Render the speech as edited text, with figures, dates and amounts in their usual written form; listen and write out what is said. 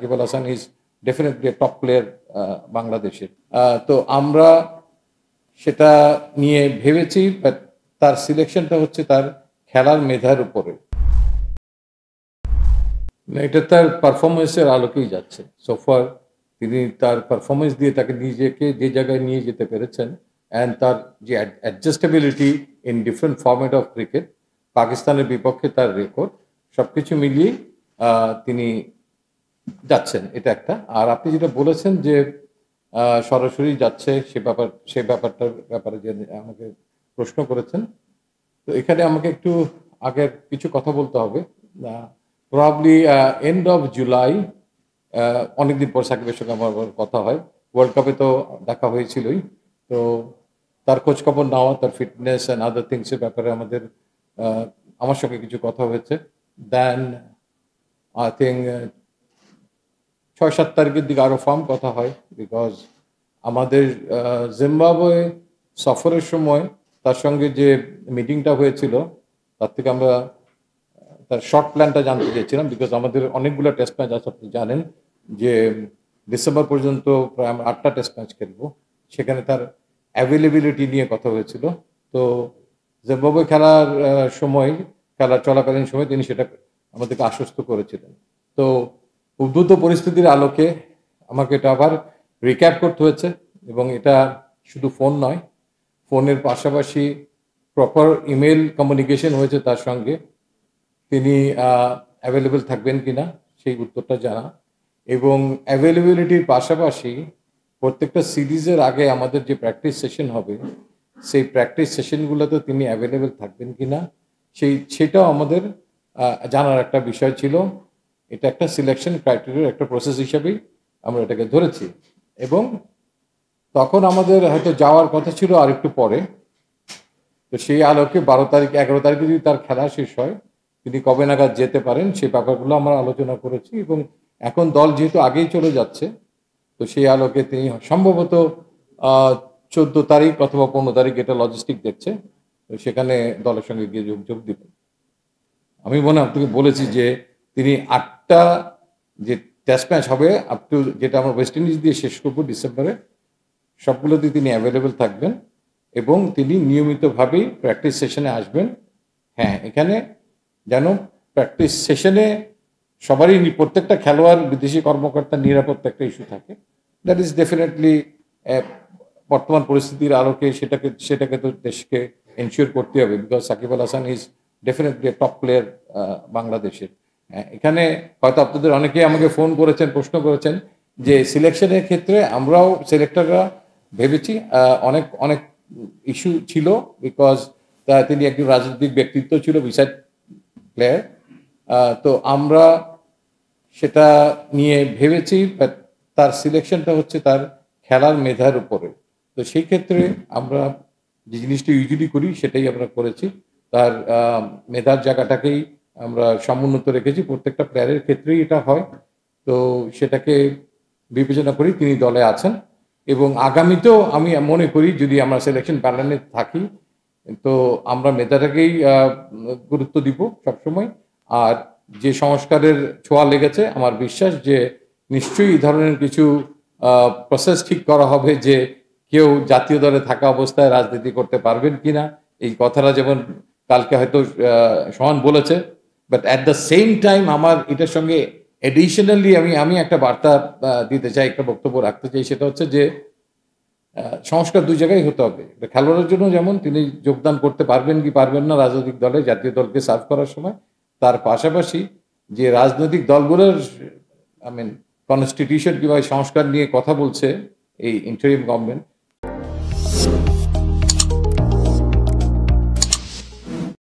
Shakib Al Hasan is definitely top player বাংলাদেশের। তো আমরা সেটা নিয়ে ভেবেছি, বাট তার সিলেকশনটা হচ্ছে তার খেলার মেধার উপরে। এটা তার পারফরমেন্সের আলোকেই যাচ্ছে। সোফার তিনি তার পারফরমেন্স দিয়ে তাকে নিজেকে যে জায়গায় নিয়ে যেতে পেরেছেন, অ্যান্ড তার যে adjustability in different format of cricket, পাকিস্তানের বিপক্ষে তার রেকর্ড, সবকিছু মিলিয়ে তিনি যাচ্ছেন, এটা একটা। আর আপনি যেটা বলেছেন যে সরাসরি যাচ্ছে সে ব্যাপারটার ব্যাপারে যে আমাকে প্রশ্ন করেছেন, তো এখানে আমাকে একটু আগের কিছু কথা বলতে হবে। প্রবাবলি এন্ড অফ জুলাই, অনেকদিন পর সাকিবের সঙ্গে আমার আবার কথা হয়। ওয়ার্ল্ড কাপে তো দেখা হয়েছিলই, তো তার খোঁজখবর নেওয়া, তার ফিটনেস অ্যান্ড আদার থিংসের ব্যাপারে আমার সঙ্গে কিছু কথা হয়েছে। দেন আই থিঙ্ক 6-7 তারিখের দিকে আরও ফার্ম কথা হয়, বিকজ আমাদের জিম্বাবুয়ে সফরের সময় তার সঙ্গে যে মিটিংটা হয়েছিল, তার থেকে আমরা তার শর্ট প্ল্যানটা জানতে চেয়েছিলাম, বিকজ আমাদের অনেকগুলো টেস্ট ম্যাচ আছে। আপনি জানেন যে ডিসেম্বর পর্যন্ত প্রায় আমরা 8টা টেস্ট ম্যাচ খেলবো, সেখানে তার অ্যাভেলেবিলিটি নিয়ে কথা হয়েছিল। তো জিম্বাবুয়ে খেলা চলাকালীন সময় তিনি সেটা আমাদেরকে আশ্বস্ত করেছিলেন। তো উদ্ভূত পরিস্থিতির আলোকে আমাকে এটা আবার রিক্যাপ করতে হয়েছে, এবং এটা শুধু ফোন নয়, ফোনের পাশাপাশি প্রপার ইমেল কমিউনিকেশন হয়েছে তার সঙ্গে। তিনি অ্যাভেলেবেল থাকবেন কিনা সেই উত্তরটা জানা, এবং অ্যাভেলেবিলিটির পাশাপাশি প্রত্যেকটা সিরিজের আগে আমাদের যে প্র্যাকটিস সেশন হবে, সেই প্র্যাকটিস সেশনগুলোতে তিনি অ্যাভেলেবেল থাকবেন কিনা সেটাও আমাদের জানার একটা বিষয় ছিল। এটা একটা সিলেকশন ক্রাইটেরিয়ার একটা প্রসেস হিসাবেই আমরা এটাকে ধরেছি, এবং তখন আমাদের হয়তো যাওয়ার কথা ছিল আর একটু পরে। তো সেই আলোকে 11 তারিখে যদি তার খেলা শেষ হয়, তিনি কবে নাগাদ যেতে পারেন সেই ব্যাপারগুলো আমরা আলোচনা করেছি, এবং এখন দল যেহেতু আগেই চলে যাচ্ছে, তো সেই আলোকে তিনি সম্ভবত 14 তারিখ অথবা 15 তারিখ, এটা লজিস্টিক দেখছে, তো সেখানে দলের সঙ্গে গিয়ে যোগ দিবেন। আমি মনে হয় আপনাকে বলেছি যে তিনি 8টা যে টেস্ট ম্যাচ হবে আপ টু, যেটা আমরা ওয়েস্ট ইন্ডিজ দিয়ে শেষ করবো ডিসেম্বরে, সবগুলোতে তিনি অ্যাভেলেবেল থাকবেন, এবং তিনি নিয়মিতভাবেই প্র্যাকটিস সেশনে আসবেন। হ্যাঁ, এখানে যেন প্র্যাকটিস সেশনে সবারই, প্রত্যেকটা খেলোয়াড়, বিদেশি কর্মকর্তার নিরাপত্তা একটা ইস্যু থাকে। দ্যাট ইজ ডেফিনেটলি বর্তমান পরিস্থিতির আলোকে সেটাকে তো দেশকে এনশিওর করতে হবে, because Shakib Al Hasan is definitely top player বাংলাদেশের। এখানে হয়তো আপনাদের অনেকেই আমাকে ফোন করেছেন, প্রশ্ন করেছেন যে সিলেকশনের ক্ষেত্রে আমরাও সিলেক্টররা ভেবেছি অনেক অনেক ইস্যু ছিল, বিকজ তিনি একজন রাজনৈতিক ব্যক্তিত্ব ছিল বিসাইড প্লেয়ার। তো আমরা সেটা নিয়ে ভেবেছি, বাট তার সিলেকশনটা হচ্ছে তার খেলার মেধার উপরে। তো সেই ক্ষেত্রে আমরা যে জিনিসটা ইউজুয়ালি করি সেটাই আমরা করেছি, তার মেধার জায়গাটাকেই আমরা সমুন্নত রেখেছি। প্রত্যেকটা প্লেয়ারের ক্ষেত্রেই এটা হয়, তো সেটাকে বিবেচনা করি তিনি দলে আছেন, এবং আগামীতেও আমি মনে করি যদি আমরা সিলেকশন প্যানেলে থাকি, তো আমরা মেধাটাকেই গুরুত্ব দিব সবসময়। আর যে সংস্কারের ছোঁয়া লেগেছে, আমার বিশ্বাস যে নিশ্চয়ই এই ধরনের কিছু প্রসেস ঠিক করা হবে, যে কেউ জাতীয় দলে থাকা অবস্থায় রাজনীতি করতে পারবেন কিনা, এই কথাটা যেমন কালকে হয়তো সোহান বলেছে, but at the same time আমার এটার সঙ্গে এডিশনালি আমি একটা বার্তা দিতে চাই, একটা বক্তব্য রাখতে চাই। সেটা হচ্ছে যে সংস্কার দুই জায়গায় হতে হবে। খেলোয়াড়ের জন্য যেমন তিনি যোগদান করতে পারবেন কি পারবেন না রাজনৈতিক দলে, জাতীয় দলকে সার্ভ করার সময়, তার পাশাপাশি যে রাজনৈতিক দলগুলোর কনস্টিটিউশন কিংবা সংস্কার নিয়ে কথা বলছে এই ইন্টারিম গভর্নমেন্ট,